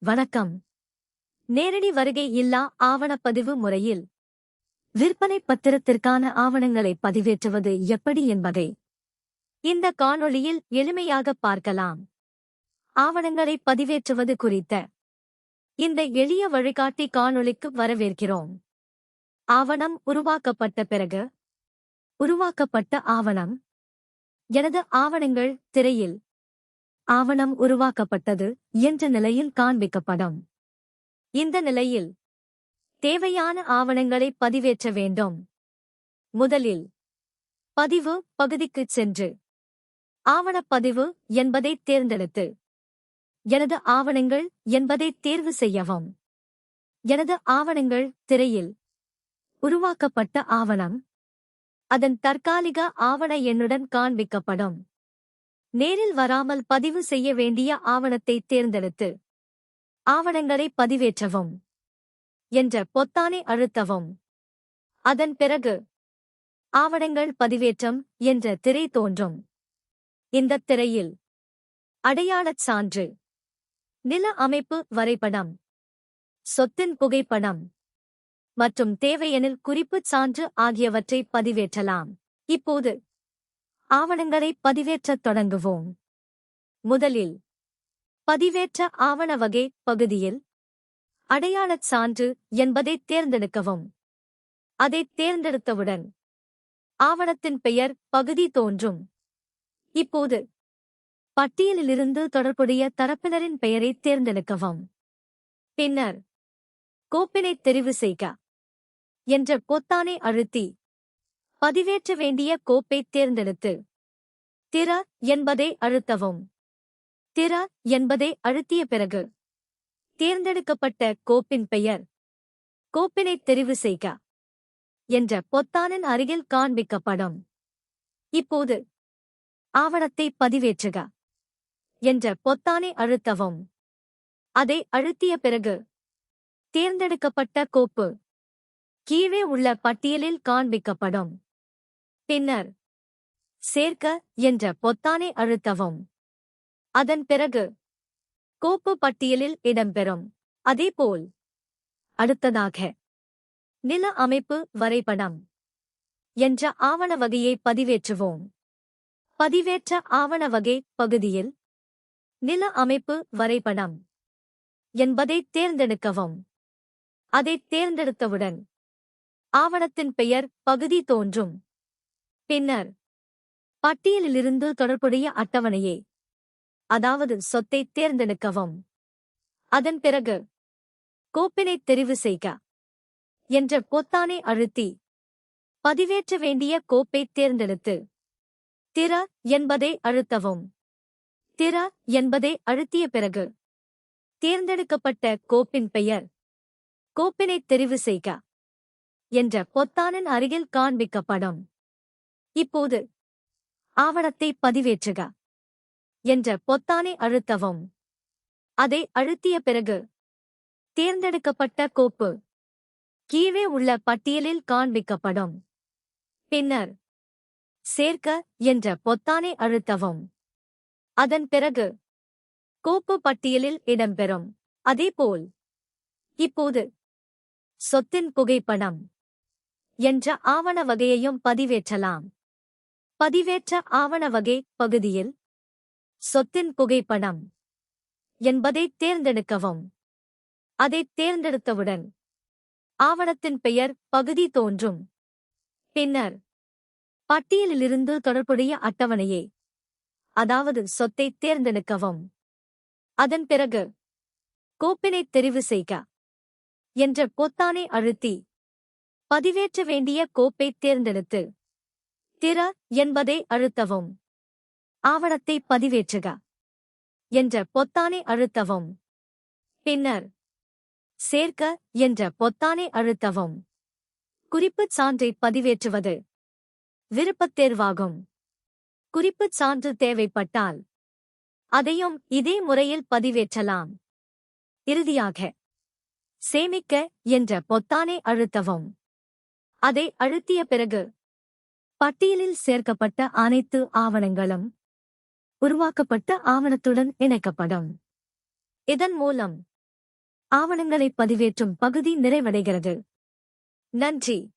வணக்கம். நேரடி வருகை இல்லா ஆவணப்பதிவு முறையில் விற்பனை பத்திரத்திற்கான ஆவணங்களை பதிவேற்றுவது எப்படி என்பதை இந்த காணொளியில் எளிமையாக பார்க்கலாம். ஆவணங்களை பதிவேற்றுவது குறித்த இந்த எளிய வழிகாட்டி காணொளிக்கு வரவேற்கிறோம். ஆவணம் உருவாக்கப்பட்ட பிறகு உருவாக்கப்பட்ட ஆவணம். எனது ஆவணங்கள் திரையில் ஆவணம் உருவாக்கப்பட்டது என்ற நிலையில் காண்பிக்கப்படும். இந்த நிலையில் தேவையான ஆவணங்களை பதிவேற்ற வேண்டும். முதலில் பதிவு பகுதிக்குச் சென்று ஆவணப்பதிவு என்பதைத் தேர்ந்தெடுத்து எனது ஆவணங்கள் என்பதைத் தேர்வு செய்யவும். எனது ஆவணங்கள் திரையில் உருவாக்கப்பட்ட ஆவணம் அதன் தற்காலிக ஆவண எண்ணுடன் காண்பிக்கப்படும். நேரில் வராமல் பதிவு செய்ய வேண்டிய ஆவணத்தை தேர்ந்தெடுத்து ஆவணங்களை பதிவேற்றவும் என்ற பொத்தானை அழுத்தவும். அதன் பிறகு ஆவணங்கள் பதிவேற்றம் என்ற திரை தோன்றும். இந்த திரையில் அடையாளச் சான்று, நில அமைப்பு வரைபடம், சொத்தின் புகைப்படம் மற்றும் தேவையெனில் குறிப்புச் சான்று ஆகியவற்றை பதிவேற்றலாம். இப்போது ஆவணங்களை பதிவேற்றத் தொடங்குவோம். முதலில் பதிவேற்ற ஆவண வகை பகுதியில் அடையாளச் சான்று என்பதைத் தேர்ந்தெடுக்கவும். அதைத் தேர்ந்தெடுத்தவுடன் ஆவணத்தின் பெயர் பகுதி தோன்றும். இப்போது பட்டியலிலிருந்து தொடர்புடைய தரப்பினரின் பெயரைத் தேர்ந்தெடுக்கவும். பின்னர் கோப்பினைத் தெரிவு செய்க என்ற பொத்தானை அழுத்தி பதிவேற்ற வேண்டிய கோப்பைத் தேர்ந்தெடுத்து திற என்பதை அழுத்தவும். திற என்பதை அழுத்திய பிறகு தேர்ந்தெடுக்கப்பட்ட கோப்பின் பெயர் கோப்பினைத் தெரிவு செய்க என்ற பொத்தானின் அருகில் காண்பிக்கப்படும். இப்போது ஆவணத்தை பதிவேற்றுக என்ற பொத்தானை அழுத்தவும். அதை அழுத்திய பிறகு தேர்ந்தெடுக்கப்பட்ட கோப்பு கீழே உள்ள பட்டியலில் காண்பிக்கப்படும். பின்னர் சேர்க்க என்ற பொத்தானை அழுத்தவும். அதன் பிறகு கோப்பு பட்டியலில் இடம்பெறும். அதேபோல் அடுத்ததாக நில அமைப்பு வரைபடம் என்ற ஆவண வகையை பதிவேற்றுவோம். பதிவேற்ற ஆவண வகை பகுதியில் நில அமைப்பு வரைபடம் என்பதைத் தேர்ந்தெடுக்கவும். அதைத் தேர்ந்தெடுத்தவுடன் ஆவணத்தின் பெயர் பகுதி தோன்றும். பின்னர் பட்டியலிலிருந்து தொடர்புடைய அட்டவணையை, அதாவது சொத்தைத் தேர்ந்தெடுக்கவும். அதன் பிறகு கோப்பினைத் தெரிவு செய்க என்ற பொத்தானை அழுத்தி பதிவேற்ற வேண்டிய கோப்பைத் தேர்ந்தெடுத்து திற என்பதை அழுத்தவும். திற என்பதை அழுத்திய பிறகு தேர்ந்தெடுக்கப்பட்ட கோப்பின் பெயர் கோப்பினைத் தெரிவு செய்க என்ற பொத்தானின் அருகில் காண்பிக்கப்படும். இப்போது ஆவணத்தை பதிவேற்றுக என்ற பொத்தானை அழுத்தவும். அதை அழுத்திய பிறகு தேர்ந்தெடுக்கப்பட்ட கோப்பு கீழே உள்ள பட்டியலில் காண்பிக்கப்படும். பின்னர் சேர்க்க என்ற பொத்தானை அழுத்தவும். அதன் பிறகு கோப்பு பட்டியலில் இடம்பெறும். அதேபோல் இப்போது சொத்தின் புகைப்படம் என்ற ஆவண வகையையும் பதிவேற்றலாம். பதிவேற்ற ஆவண வகை பகுதியில் சொத்தின் புகைப்படம் என்பதைத் தேர்ந்தெடுக்கவும். அதைத் தேர்ந்தெடுத்தவுடன் ஆவணத்தின் பெயர் பகுதி தோன்றும். பின்னர் பட்டியலிலிருந்து தொடர்புடைய அட்டவணையை, அதாவது சொத்தைத் தேர்ந்தெடுக்கவும். அதன் பிறகு கோப்பினைத் தெரிவு செய்க என்ற பொத்தானை அழுத்தி பதிவேற்ற வேண்டிய கோப்பைத் தேர்ந்தெடுத்து திற என்பதை அழுத்தவும். ஆவணத்தை பதிவேற்றுக என்ற பொத்தானை அழுத்தவும். பின்னர் சேர்க்க என்ற பொத்தானை அழுத்தவும். குறிப்புச் சான்றை பதிவேற்றுவது விருப்பத் தேர்வாகும். குறிப்புச் சான்று தேவைப்பட்டால் அதையும் இதே முறையில் பதிவேற்றலாம். இறுதியாக சேமிக்க என்ற பொத்தானை அழுத்தவும். அதை அழுத்திய பிறகு பட்டியலில் சேர்க்கப்பட்ட அனைத்து ஆவணங்களும் உருவாக்கப்பட்ட ஆவணத்துடன் இணைக்கப்படும். இதன் மூலம் ஆவணங்களை பதிவேற்றும் பகுதி நிறைவடைகிறது. நன்றி.